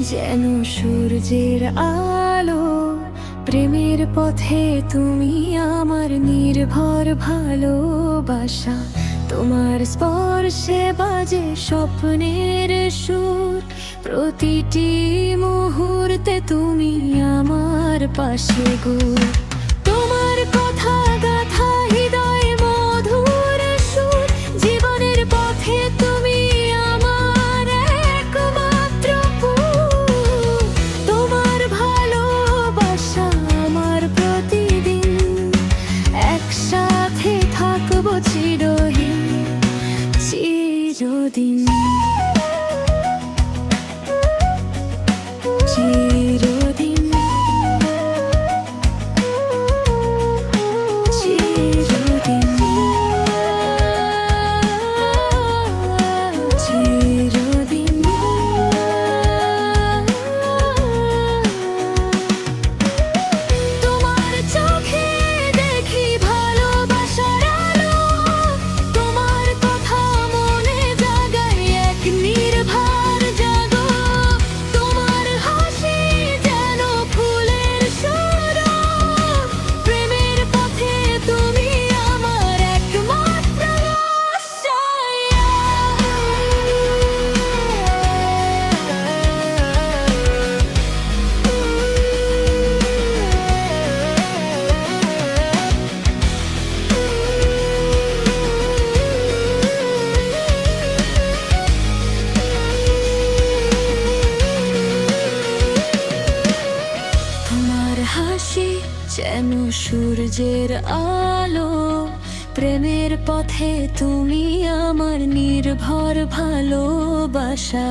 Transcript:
যেন সূর্যের আলো, প্রেমের পথে তুমি আমার নির্ভর ভালোবাসা। তোমার স্পর্শে বাজে স্বপ্নের সুর, প্রতিটি মুহূর্তে তুমি আমার পাশে গো। তোমার কথা গাথা হৃদয় মধুর সুর, জীবনের পথে তুমি আমার একমাত্র ফুল। তোমার ভালোবাসা আমার প্রতিদিন, একসাথে থাকবো চিরদিন চিরদিন চিরদিন চিরদিন চিরদিন। তোমার চোখে দেখি ভালোবাসার আলো, তোমার কথা মনে জাগায় এক নির্ভার জাগো। তোমার হাসি যেন ফুলের সুরঙ্গ, প্রেমের পথে তুমি আমার একমাত্র আশ্রয়। তোমার হাসি যেন সূর্যের আলো, প্রেমের পথে তুমি আমার নির্ভর ভালোবাসা।